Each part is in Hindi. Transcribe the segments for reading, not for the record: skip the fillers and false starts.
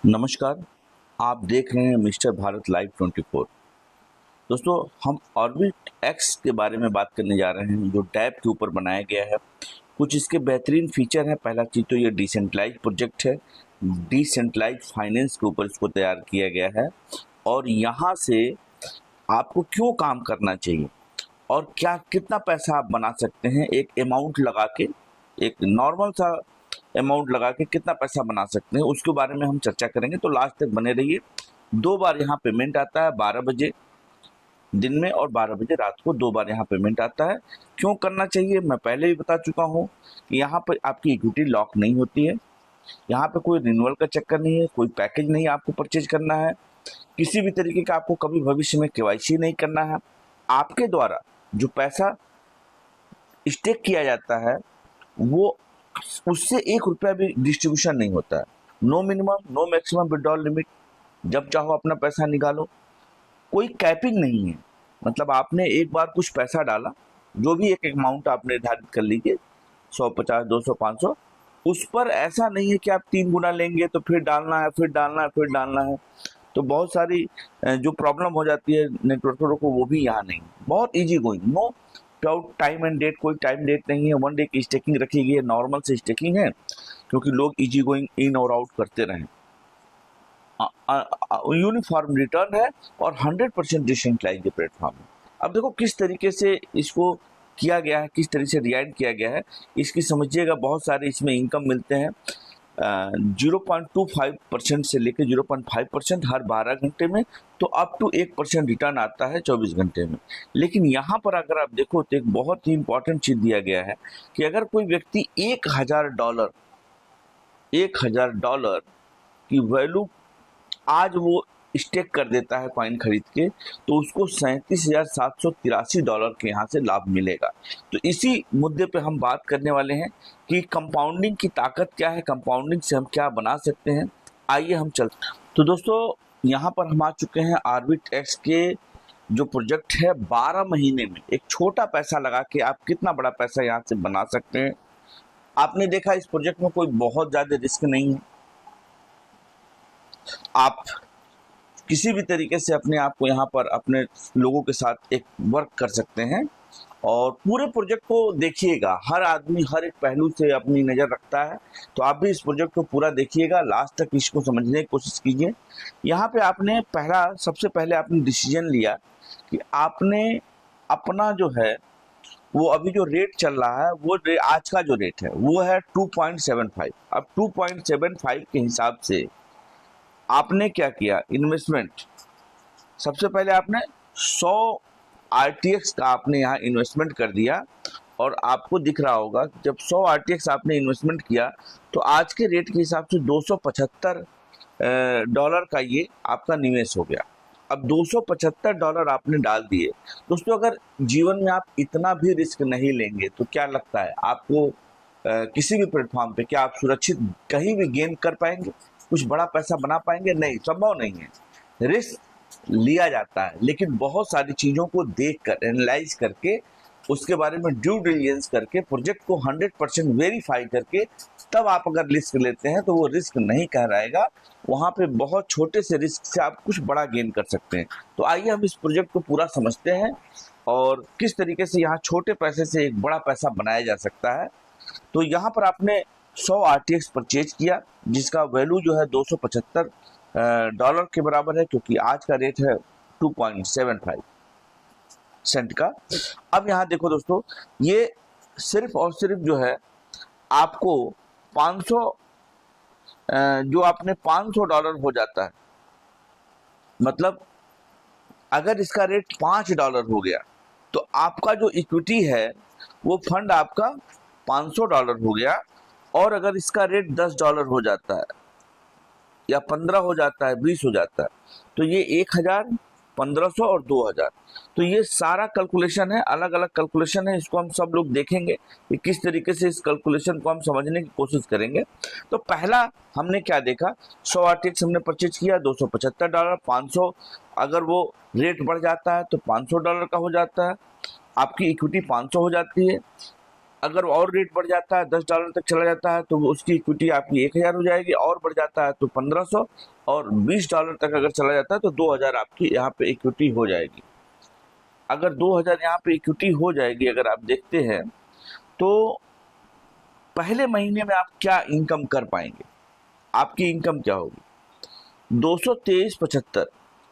नमस्कार। आप देख रहे हैं मिस्टर भारत लाइव 24। दोस्तों, हम ऑर्बिट एक्स के बारे में बात करने जा रहे हैं जो डैब के ऊपर बनाया गया है। कुछ इसके बेहतरीन फीचर हैं। पहला चीज़ तो ये डिसेंट्रलाइज प्रोजेक्ट है। डिसेंट्रलाइज फाइनेंस के ऊपर इसको तैयार किया गया है और यहाँ से आपको क्यों काम करना चाहिए और क्या कितना पैसा आप बना सकते हैं एक अमाउंट लगा के, एक नॉर्मल सा अमाउंट लगा के कितना पैसा बना सकते हैं उसके बारे में हम चर्चा करेंगे। तो लास्ट तक बने रहिए। 2 बार यहाँ पेमेंट आता है, 12 बजे दिन में और 12 बजे रात को 2 बार यहाँ पेमेंट आता है। क्यों करना चाहिए मैं पहले ही बता चुका हूँ कि यहाँ पर आपकी इक्विटी लॉक नहीं होती है। यहाँ पे कोई रिन्यूअल का चक्कर नहीं है, कोई पैकेज नहीं आपको परचेज करना है, किसी भी तरीके का आपको कभी भविष्य में केवाईसी नहीं करना है। आपके द्वारा जो पैसा स्टेक किया जाता है वो उससे 1 रुपया भी डिस्ट्रीब्यूशन नहीं होता है। No minimum no maximum withdrawal limit, जब चाहो अपना पैसा निकालो, कोई कैपिंग नहीं है। मतलब आपने एक बार कुछ पैसा डाला, जो भी एक अमाउंट आप निर्धारित कर लीजिए, 100, 50, 200, 500, उस पर ऐसा नहीं है कि आप 3 गुना लेंगे तो फिर डालना है, फिर डालना है, फिर डालना है। तो बहुत सारी जो प्रॉब्लम हो जाती है नेटवर्करों को, वो भी यहाँ नहीं। बहुत easy going, no doubt time and date, कोई टाइम डेट नहीं है। 1 डे की स्टेकिंग रखी गई है, नॉर्मल से स्टेकिंग है क्योंकि लोग ईजी गोइंग इन और आउट करते रहें। यूनिफॉर्म रिटर्न है और 100% डिसेंट्रलाइज्ड प्लेटफॉर्म है। अब देखो किस तरीके से इसको किया गया है, किस तरह से डिजाइन किया गया है, इसकी समझिएगा। बहुत सारे इसमें इनकम मिलते हैं। 0.25% से लेकर 0.5% हर 12 घंटे में, तो अप टू 1% रिटर्न आता है 24 घंटे में। लेकिन यहाँ पर अगर आप देखो तो एक बहुत ही इंपॉर्टेंट चीज दिया गया है कि अगर कोई व्यक्ति $1000 की वैल्यू आज वो स्टेक कर देता है कॉइन खरीद के, तो उसको $37,783 के यहाँ से लाभ मिलेगा। तो इसी मुद्दे पे हम बात करने वाले हैं कि कंपाउंडिंग की ताकत क्या है, कंपाउंडिंग से हम क्या बना सकते हैं। आइए हम चलते हैं। तो दोस्तों, यहाँ पर हम आ चुके हैं ऑर्बिट एक्स के जो प्रोजेक्ट है। 12 महीने में एक छोटा पैसा लगा के आप कितना बड़ा पैसा यहाँ से बना सकते हैं। आपने देखा इस प्रोजेक्ट में कोई बहुत ज्यादा रिस्क नहीं है। आप किसी भी तरीके से अपने आप को यहाँ पर अपने लोगों के साथ एक वर्क कर सकते हैं और पूरे प्रोजेक्ट को देखिएगा। हर आदमी हर एक पहलू से अपनी नज़र रखता है, तो आप भी इस प्रोजेक्ट को पूरा देखिएगा, लास्ट तक इसको समझने की कोशिश कीजिए। यहाँ पे आपने सबसे पहले आपने डिसीजन लिया कि आपने अपना जो है वो अभी जो रेट चल रहा है वो आज का जो रेट है वो है 2.75। अब 2.75 के हिसाब से आपने क्या किया, इन्वेस्टमेंट सबसे पहले आपने 100 RTX का आपने यहाँ इन्वेस्टमेंट कर दिया। और आपको दिख रहा होगा जब 100 RTX आपने इन्वेस्टमेंट किया तो आज के रेट के हिसाब से $275 का ये आपका निवेश हो गया। अब $275 आपने डाल दिए। दोस्तों, अगर जीवन में आप इतना भी रिस्क नहीं लेंगे तो क्या लगता है आपको किसी भी प्लेटफॉर्म पे क्या आप सुरक्षित कहीं भी गेन कर पाएंगे, कुछ बड़ा पैसा बना पाएंगे? नहीं, संभव नहीं है। रिस्क लिया जाता है लेकिन बहुत सारी चीज़ों को देख कर, एनालाइज करके, उसके बारे में ड्यू डिलिजेंस करके, प्रोजेक्ट को 100% वेरीफाई करके तब आप अगर रिस्क लेते हैं तो वो रिस्क नहीं कहलाएगा। वहाँ पे बहुत छोटे से रिस्क से आप कुछ बड़ा गेन कर सकते हैं। तो आइए हम इस प्रोजेक्ट को पूरा समझते हैं और किस तरीके से यहाँ छोटे पैसे से एक बड़ा पैसा बनाया जा सकता है। तो यहाँ पर आपने 100 RTX परचेज किया जिसका वैल्यू जो है $275 के बराबर है, क्योंकि आज का रेट है 2.75 सेंट का। अब यहाँ देखो दोस्तों, ये सिर्फ और सिर्फ जो है आपको 500 जो आपने $500 हो जाता है। मतलब अगर इसका रेट $5 हो गया तो आपका जो इक्विटी है वो फंड आपका $500 हो गया। और अगर इसका रेट $10 हो जाता है या 15 हो जाता है, 20 हो जाता है, तो ये 1000, 1500 और 2000। तो ये सारा कैलकुलेशन है, अलग अलग कैलकुलेशन है। इसको हम सब लोग देखेंगे कि किस तरीके से इस कैलकुलेशन को हम समझने की कोशिश करेंगे। तो पहला हमने क्या देखा, 100 RTX हमने परचेज किया, $275, 500 अगर वो रेट बढ़ जाता है तो $500 का हो जाता है, आपकी इक्विटी 500 हो जाती है। अगर और रेट बढ़ जाता है, $10 तक चला जाता है, तो वो उसकी इक्विटी आपकी 1000 हो जाएगी, और बढ़ जाता है तो 1500, और $20 तक अगर चला जाता है तो 2000 आपकी यहाँ पे इक्विटी हो जाएगी। अगर 2000 यहाँ पे इक्विटी हो जाएगी, अगर आप देखते हैं तो पहले महीने में आप क्या इनकम कर पाएंगे, आपकी इनकम क्या होगी? 223.75।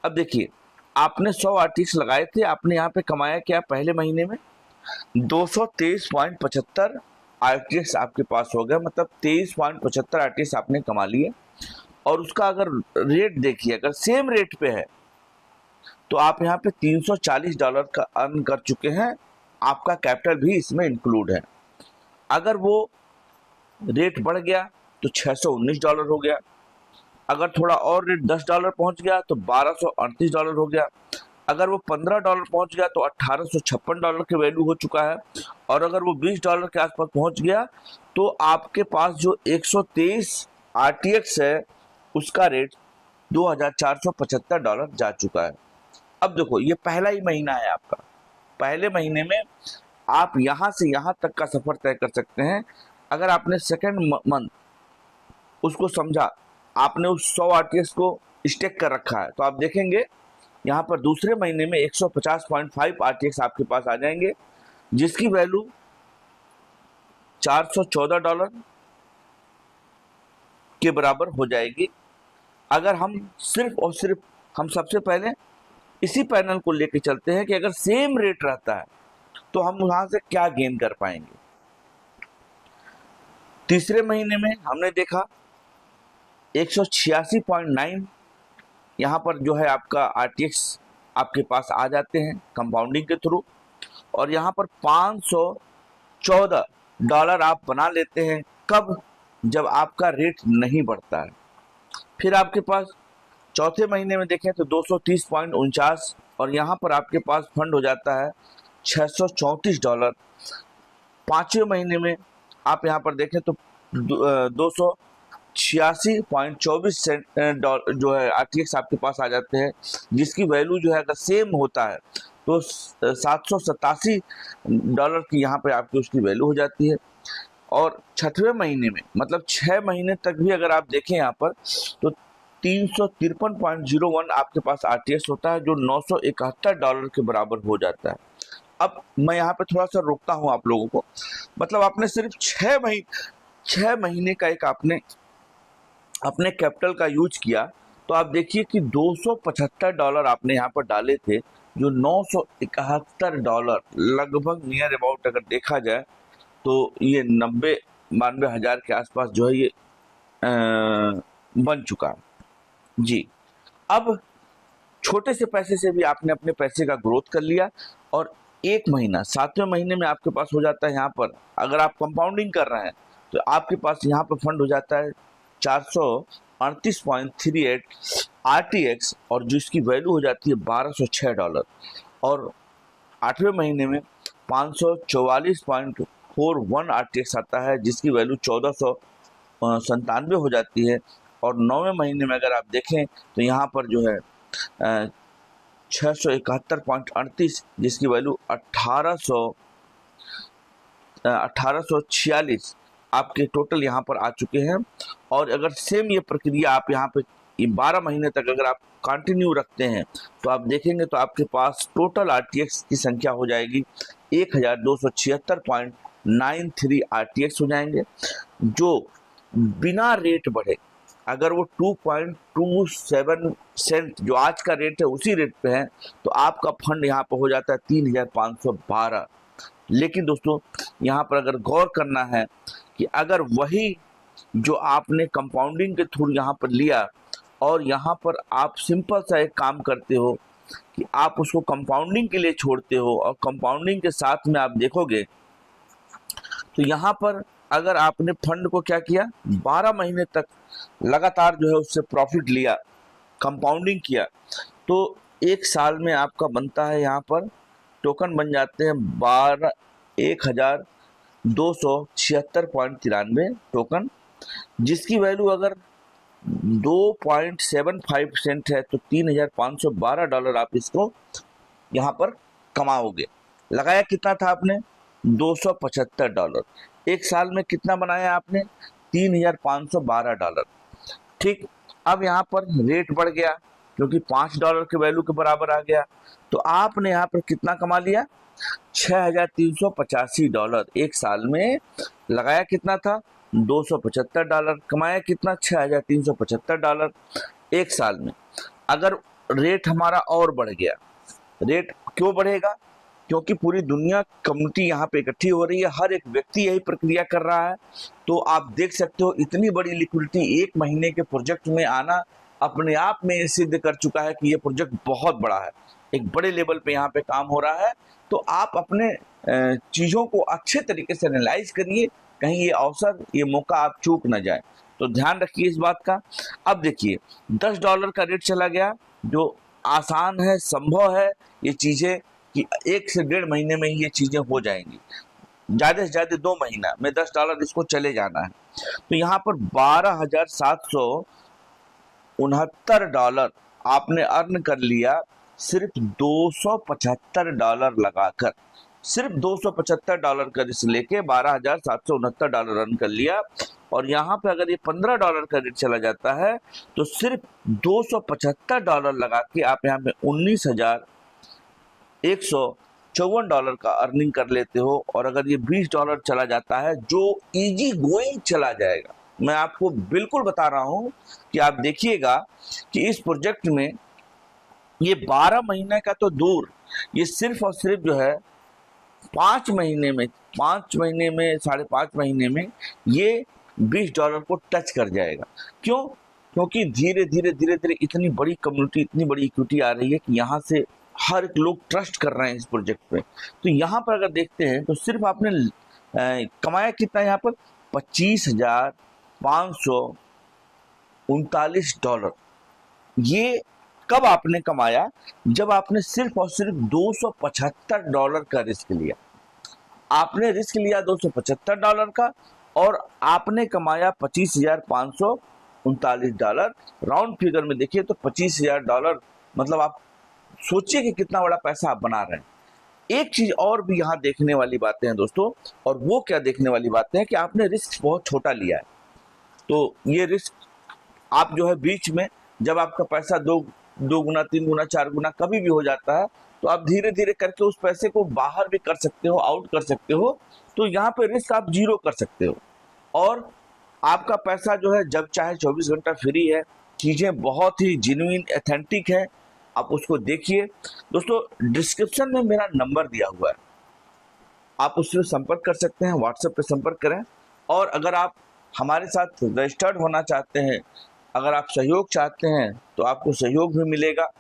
अब देखिए, आपने 100 आर्टिक्स लगाए थे, आपने यहाँ पे कमाया क्या पहले महीने में? 223.75 आर्टिक्स आपके पास हो गया, मतलब 23.75 आर्टिक्स आपने कमा लिए। और उसका अगर रेट देखिए, अगर सेम रेट पे है तो आप यहाँ पे $340 का अर्न कर चुके हैं, आपका कैपिटल भी इसमें इंक्लूड है। अगर वो रेट बढ़ गया तो $619 हो गया, अगर थोड़ा और रेट $10 पहुंच गया तो $1238 हो गया, अगर वो $15 पहुंच गया तो $1856 के वैल्यू हो चुका है, और अगर वो $20 के आसपास पहुंच गया तो आपके पास जो 123 आरटीएक्स है उसका रेट $2475 जा चुका है। अब देखो, ये पहला ही महीना है आपका, पहले महीने में आप यहाँ से यहाँ तक का सफर तय कर सकते हैं। अगर आपने सेकेंड मंथ उसको समझा, आपने उस 100 आरटीएक्स को स्टेक कर रखा है, तो आप देखेंगे यहाँ पर दूसरे महीने में 150.5 आरटीएक्स आपके पास आ जाएंगे, जिसकी वैल्यू $414 के बराबर हो जाएगी। अगर हम सिर्फ और सिर्फ हम सबसे पहले इसी पैनल को लेके चलते हैं कि अगर सेम रेट रहता है तो हम वहां से क्या गेन कर पाएंगे। तीसरे महीने में हमने देखा 186.9 यहाँ पर जो है आपका आरटीएक्स आपके पास आ जाते हैं कंपाउंडिंग के थ्रू, और यहाँ पर $514 आप बना लेते हैं। कब? जब आपका रेट नहीं बढ़ता है। फिर आपके पास चौथे महीने में देखें तो 230.49, और यहाँ पर आपके पास फंड हो जाता है $634। पांचवें महीने में आप यहाँ पर देखें तो 286.24 जो है आरटीएक्स आपके पास आ जाते हैं, जिसकी वैल्यू जो है अगर सेम होता है तो $787 की यहाँ पे आपकी उसकी वैल्यू हो जाती है। और छठवें महीने में, मतलब 6 महीने तक भी अगर आप देखें यहाँ पर, तो 353.01 आपके पास आरटीएक्स होता है, जो $971 के बराबर हो जाता है। अब मैं यहाँ पे थोड़ा सा रोकता हूँ आप लोगों को, मतलब आपने सिर्फ 6 महीने का एक आपने अपने कैपिटल का यूज किया, तो आप देखिए कि $275 आपने यहाँ पर डाले थे, जो $971 लगभग नियर अबाउट अगर देखा जाए तो ये 90-92 हज़ार के आसपास जो है ये बन चुका है जी। अब छोटे से पैसे से भी आपने अपने पैसे का ग्रोथ कर लिया, और एक महीना 7वें महीने में आपके पास हो जाता है यहाँ पर, अगर आप कंपाउंडिंग कर रहे हैं तो आपके पास यहाँ पर फंड हो जाता है 438.38 आरटीएक्स, और जिसकी वैल्यू हो जाती है $1206। और 8वें महीने में 544.41 आरटीएक्स आता है, जिसकी वैल्यू 1497 हो जाती है। और 9वें महीने में अगर आप देखें तो यहाँ पर जो है 671.38, जिसकी वैल्यू 1846 आपके टोटल यहाँ पर आ चुके हैं। और अगर सेम ये प्रक्रिया आप यहाँ पे 12 महीने तक अगर आप कंटिन्यू रखते हैं तो आप देखेंगे तो आपके पास टोटल आरटीएक्स की संख्या हो जाएगी 1276.93 आरटीएक्स हो जाएंगे, जो बिना रेट बढ़े, अगर वो 2.27 सेंट जो आज का रेट है उसी रेट पे है, तो आपका फंड यहाँ पर हो जाता है 3512। लेकिन दोस्तों यहाँ पर अगर गौर करना है कि अगर वही जो आपने कंपाउंडिंग के थ्रू यहाँ पर लिया, और यहाँ पर आप सिंपल सा एक काम करते हो कि आप उसको कंपाउंडिंग के लिए छोड़ते हो, और कंपाउंडिंग के साथ में आप देखोगे तो यहाँ पर अगर आपने फंड को क्या किया, 12 महीने तक लगातार जो है उससे प्रॉफिट लिया, कंपाउंडिंग किया, तो एक साल में आपका बनता है यहाँ पर टोकन बन जाते हैं 12,276.93 टोकन, जिसकी वैल्यू अगर 2.75 सेंट है तो $3,512 आप इसको यहाँ पर कमाओगे। लगाया कितना था आपने? $275। एक साल में कितना बनाया आपने? $3,512। ठीक, अब यहाँ पर रेट बढ़ गया क्योंकि $5 के वैल्यू के बराबर आ गया, तो आपने यहाँ पर कितना कमा लिया? $6,385। एक साल में लगाया कितना था? $275। कमाया कितना? $6,375 एक साल में। अगर रेट हमारा और बढ़ गया, रेट क्यों बढ़ेगा? क्योंकि पूरी दुनिया कम्युनिटी यहाँ पे इकट्ठी हो रही है, हर एक व्यक्ति यही प्रक्रिया कर रहा है। तो आप देख सकते हो इतनी बड़ी लिक्विडिटी एक महीने के प्रोजेक्ट में आना अपने आप में ये सिद्ध कर चुका है कि ये प्रोजेक्ट बहुत बड़ा है, एक बड़े लेवल पे यहाँ पे काम हो रहा है। तो आप अपने चीज़ों को अच्छे तरीके से एनालाइज करिए, कहीं ये अवसर, ये मौका आप चूक ना जाए, तो ध्यान रखिए इस बात का। अब देखिए $10 का रेट चला गया, जो आसान है, संभव है ये चीज़ें कि 1 से 1.5 महीने में ही ये चीज़ें हो जाएंगी, ज़्यादा से ज़्यादा 2 महीना में $10 इसको चले जाना है। तो यहाँ पर $12,769 आपने अर्न कर लिया सिर्फ $275 लगाकर, सिर्फ $275 का रिस्क लेके $12,769 अर्न कर लिया। और यहाँ पे अगर ये $15 का रेट चला जाता है तो सिर्फ $275 लगा के आप यहाँ पे $19,154 का अर्निंग कर लेते हो। और अगर ये $20 चला जाता है, जो इजी गोइंग चला जाएगा, मैं आपको बिल्कुल बता रहा हूँ कि आप देखिएगा कि इस प्रोजेक्ट में ये 12 महीने का तो दूर, ये सिर्फ और सिर्फ जो है 5 महीने में, 5.5 महीने में ये $20 को टच कर जाएगा। क्यों? क्योंकि धीरे धीरे इतनी बड़ी कम्युनिटी, इतनी बड़ी इक्विटी आ रही है कि यहाँ से हर एक लोग ट्रस्ट कर रहे हैं इस प्रोजेक्ट पे। तो यहाँ पर अगर देखते हैं तो सिर्फ आपने कमाया कितना यहाँ पर? $25,539। ये कब आपने कमाया? जब आपने सिर्फ और सिर्फ $275 का रिस्क लिया। आपने रिस्क लिया $275 का और आपने कमाया $25,539। राउंड फिगर में देखिए तो $25,000, मतलब आप सोचिए कि कितना बड़ा पैसा आप बना रहे हैं। एक चीज और भी यहाँ देखने वाली बातें हैं दोस्तों, और वो क्या देखने वाली बातें हैं कि आपने रिस्क बहुत छोटा लिया है। तो ये रिस्क आप जो है बीच में, जब आपका पैसा दो गुना, 3 गुना, 4 गुना कभी भी हो जाता है, तो आप धीरे धीरे करके उस पैसे को बाहर भी कर सकते हो, आउट कर सकते हो। तो यहाँ पे रिस्क आप 0 कर सकते हो और आपका पैसा जो है जब चाहे 24 घंटा फ्री है। चीज़ें बहुत ही जेन्युइन, ऑथेंटिक है, आप उसको देखिए। दोस्तों डिस्क्रिप्शन में मेरा नंबर दिया हुआ है, आप उससे संपर्क कर सकते हैं, व्हाट्सएप पे संपर्क करें। और अगर आप हमारे साथ रजिस्टर्ड होना चाहते हैं, अगर आप सहयोग चाहते हैं तो आपको सहयोग भी मिलेगा।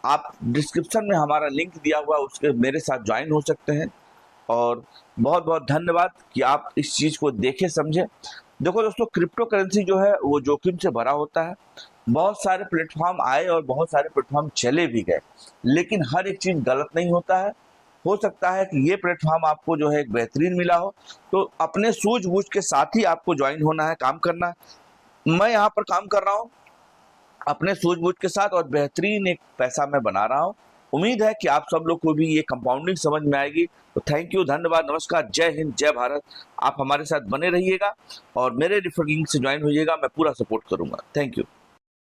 आप डिस्क्रिप्शन में हमारा लिंक दिया हुआ है, उसके मेरे साथ ज्वाइन हो सकते हैं। और बहुत बहुत धन्यवाद कि आप इस चीज़ को देखें, समझें। देखो दोस्तों, क्रिप्टो करेंसी जो है वो जोखिम से भरा होता है। बहुत सारे प्लेटफॉर्म आए और बहुत सारे प्लेटफॉर्म चले भी गए, लेकिन हर एक चीज़ गलत नहीं होता है। हो सकता है कि ये प्लेटफॉर्म आपको जो है एक बेहतरीन मिला हो, तो अपने सूझबूझ के साथ ही आपको ज्वाइन होना है, काम करना है। मैं यहाँ पर काम कर रहा हूँ अपने सूझबूझ के साथ और बेहतरीन एक पैसा मैं बना रहा हूँ। उम्मीद है कि आप सब लोग को भी ये कंपाउंडिंग समझ में आएगी। तो थैंक यू, धन्यवाद, नमस्कार, जय हिंद, जय भारत। आप हमारे साथ बने रहिएगा और मेरे रिफरिंग से ज्वाइन होइएगा, मैं पूरा सपोर्ट करूँगा। Thank you.